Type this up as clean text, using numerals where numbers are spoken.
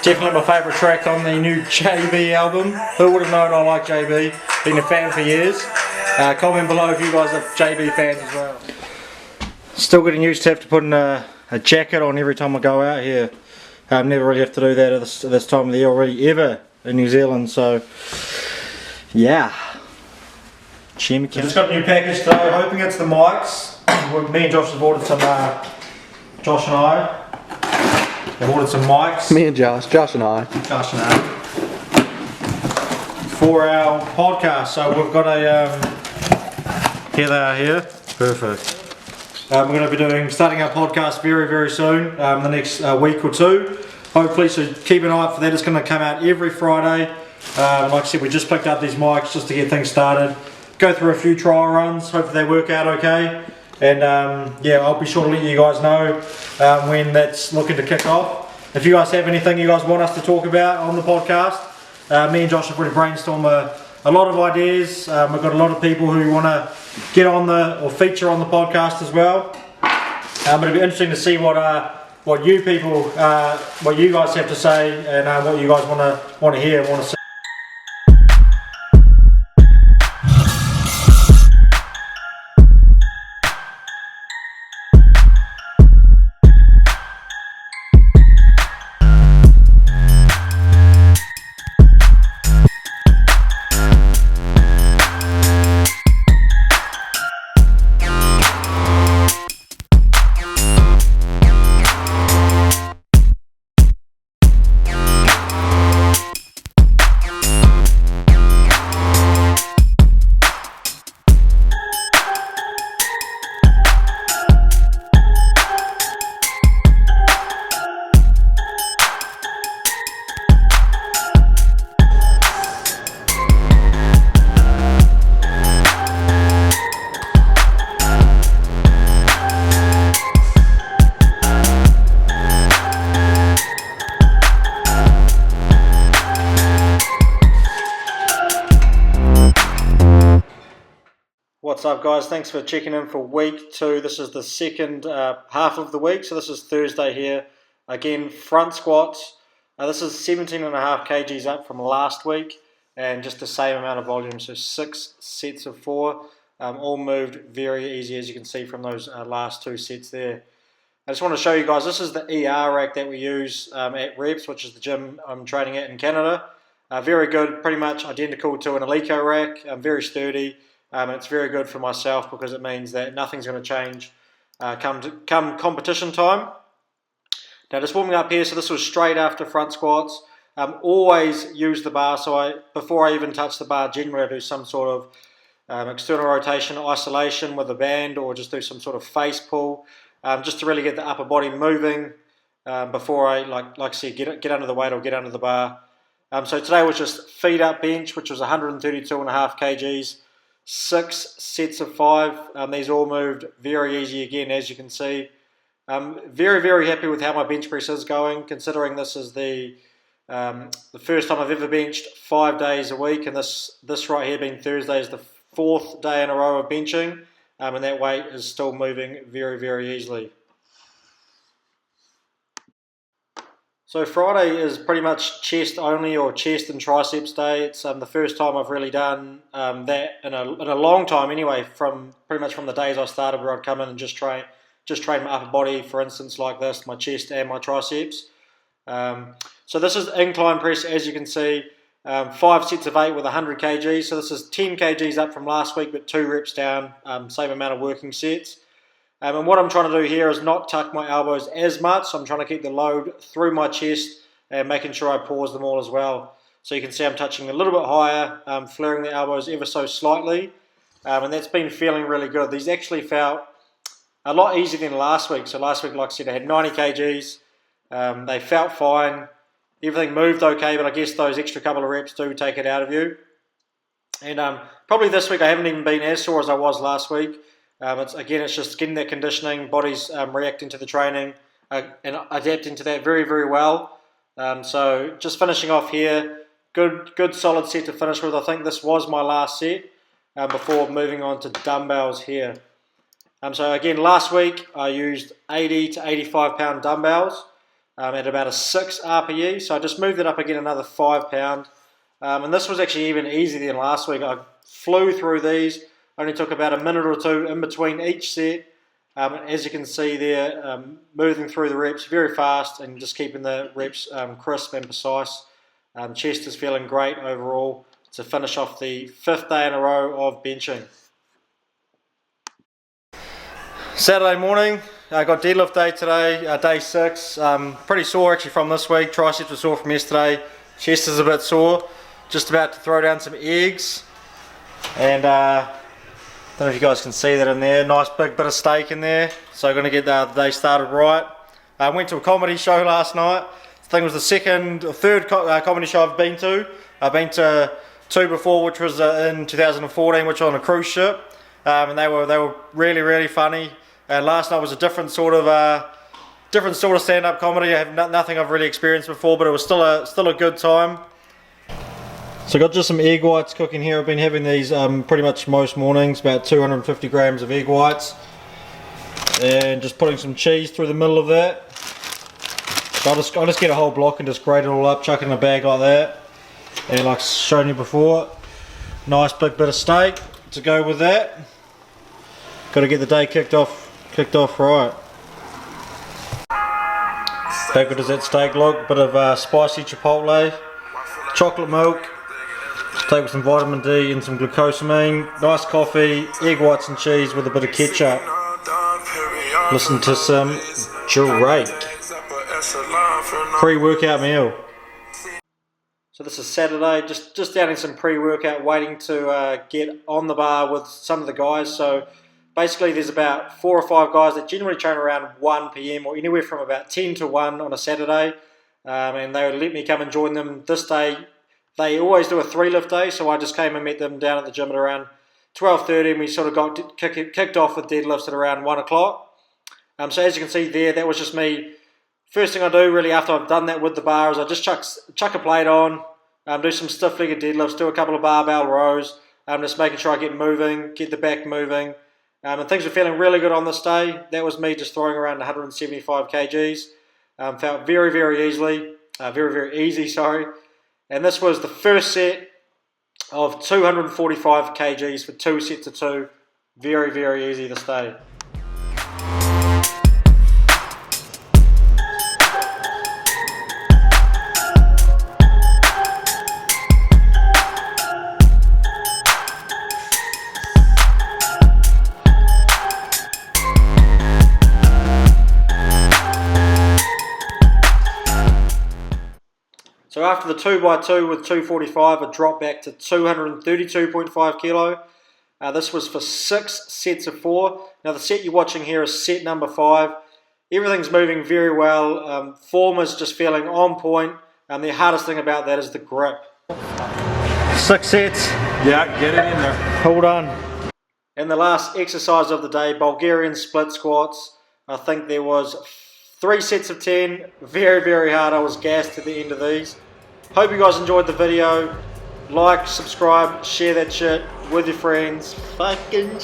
Definitely my favourite track on the new JB album. Who would have known I like JB? Been a fan for years. Comment below if you guys are JB fans as well. Still getting used to have to put a jacket on every time I go out here. Never really have to do that at this time of the year already, ever in New Zealand, so yeah. Just got a new package today, hoping it's the mics. Me and Josh have ordered some, Josh and I have ordered some mics. Me and Josh and I. For our podcast, so we've got a, here they are here, perfect. We're going to be starting our podcast very soon, the next week or two. Hopefully, so keep an eye out for that. It's going to come out every Friday. Like I said, we just picked up these mics just to get things started. Go through a few trial runs, hopefully they work out okay. And yeah, I'll be sure to let you guys know when that's looking to kick off. If you guys have anything you guys want us to talk about on the podcast, me and Josh have already brainstormed a lot of ideas. We've got a lot of people who want to get on or feature on the podcast as well. But it'll be interesting to see what you people, what you guys have to say, and what you guys want to hear and want to see. What's up guys, thanks for checking in for week 2. This is the second half of the week, so this is Thursday here. Again, front squats. This is 17.5 kgs up from last week and just the same amount of volume, so 6 sets of 4. All moved very easy as you can see from those last 2 sets there. I just want to show you guys, this is the ER rack that we use at Reps, which is the gym I'm training at in Canada. Very good, pretty much identical to an Alico rack, very sturdy. And it's very good for myself because it means that nothing's going to change come competition time. Now just warming up here, so this was straight after front squats. Always use the bar, so before I even touch the bar, generally I do some sort of external rotation, isolation with a band, or just do some sort of face pull, just to really get the upper body moving before I, like I said, get under the weight or get under the bar. So today was just feet up bench, which was 132.5 kgs. 6 sets of 5. These all moved very easy again, as you can see. Very happy with how my bench press is going, considering this is the first time I've ever benched 5 days a week, and this right here being Thursday is the 4th day in a row of benching, and that weight is still moving very easily. So Friday is pretty much chest only, or chest and triceps day. It's the first time I've really done that in a long time anyway, pretty much from the days I started, where I'd come in and just train my upper body, for instance, like this, my chest and my triceps. So this is incline press, as you can see, 5 sets of 8 with 100 kgs. So this is 10 kgs up from last week, but 2 reps down, same amount of working sets. And what I'm trying to do here is not tuck my elbows as much, so I'm trying to keep the load through my chest and making sure I pause them all as well. So you can see I'm touching a little bit higher, flaring the elbows ever so slightly, and that's been feeling really good. These actually felt a lot easier than last week. So last week, like I said, I had 90 kgs, they felt fine, everything moved okay, but I guess those extra couple of reps do take it out of you. And probably this week I haven't even been as sore as I was last week. It's just getting that conditioning, body's reacting to the training and adapting to that very well. So just finishing off here, good solid set to finish with. I think this was my last set before moving on to dumbbells here. So again, last week I used 80 to 85 pound dumbbells. at about a 6 RPE. So I just moved it up again another 5 pound. And this was actually even easier than last week. I flew through these, only took about a minute or two in between each set. As you can see there, moving through the reps very fast and just keeping the reps crisp and precise. Chest is feeling great overall to finish off the 5th day in a row of benching. Saturday morning, I got deadlift day today, day 6. Pretty sore actually from this week. Triceps were sore from yesterday. Chest is a bit sore. Just about to throw down some eggs. And don't know if you guys can see that in there. Nice big bit of steak in there. So I'm going to get the day started right. I went to a comedy show last night. I think it was the second or third comedy show I've been to. I've been to 2 before, which was in 2014, which was on a cruise ship, and they were really funny. And last night was a different sort of stand-up comedy. I have nothing I've really experienced before, but it was still a good time. So I got just some egg whites cooking here. I've been having these pretty much most mornings, about 250 grams of egg whites, and just putting some cheese through the middle of that. So I'll just get a whole block and just grate it all up, chuck it in a bag like that. And like I've shown you before, nice big bit of steak to go with that. Got to get the day kicked off right. How good does that steak look? Bit of spicy chipotle, chocolate milk, steak with some vitamin D and some glucosamine, nice coffee, egg whites and cheese with a bit of ketchup. Listen to some Drake. Pre-workout meal. So this is Saturday, just down in some pre-workout, waiting to get on the bar with some of the guys. So basically there's about 4 or 5 guys that generally train around 1 PM or anywhere from about 10 to 1 on a Saturday. And they would let me come and join them this day. They always do a 3 lift day, so I just came and met them down at the gym at around 12:30, and we sort of got kicked off with deadlifts at around 1 o'clock. So as you can see there, that was just me. First thing I do really after I've done that with the bar is I just chuck a plate on, do some stiff-legged deadlifts, do a couple of barbell rows, just making sure I get moving, get the back moving. And things were feeling really good on this day. That was me just throwing around 175 kgs. Felt very easy, sorry. And this was the first set of 245 kgs for 2 sets of 2. Very easy this day. So after the 2x2 with 245, I dropped back to 232.5 kilo. This was for 6 sets of 4. Now the set you're watching here is set number 5. Everything's moving very well. Form is just feeling on point. The hardest thing about that is the grip. 6 sets. Yeah, get it in there. Hold on. And the last exercise of the day, Bulgarian split squats. I think there was 3 sets of 10. Very hard. I was gassed at the end of these. Hope you guys enjoyed the video. Like, subscribe, share that shit with your friends. Fucking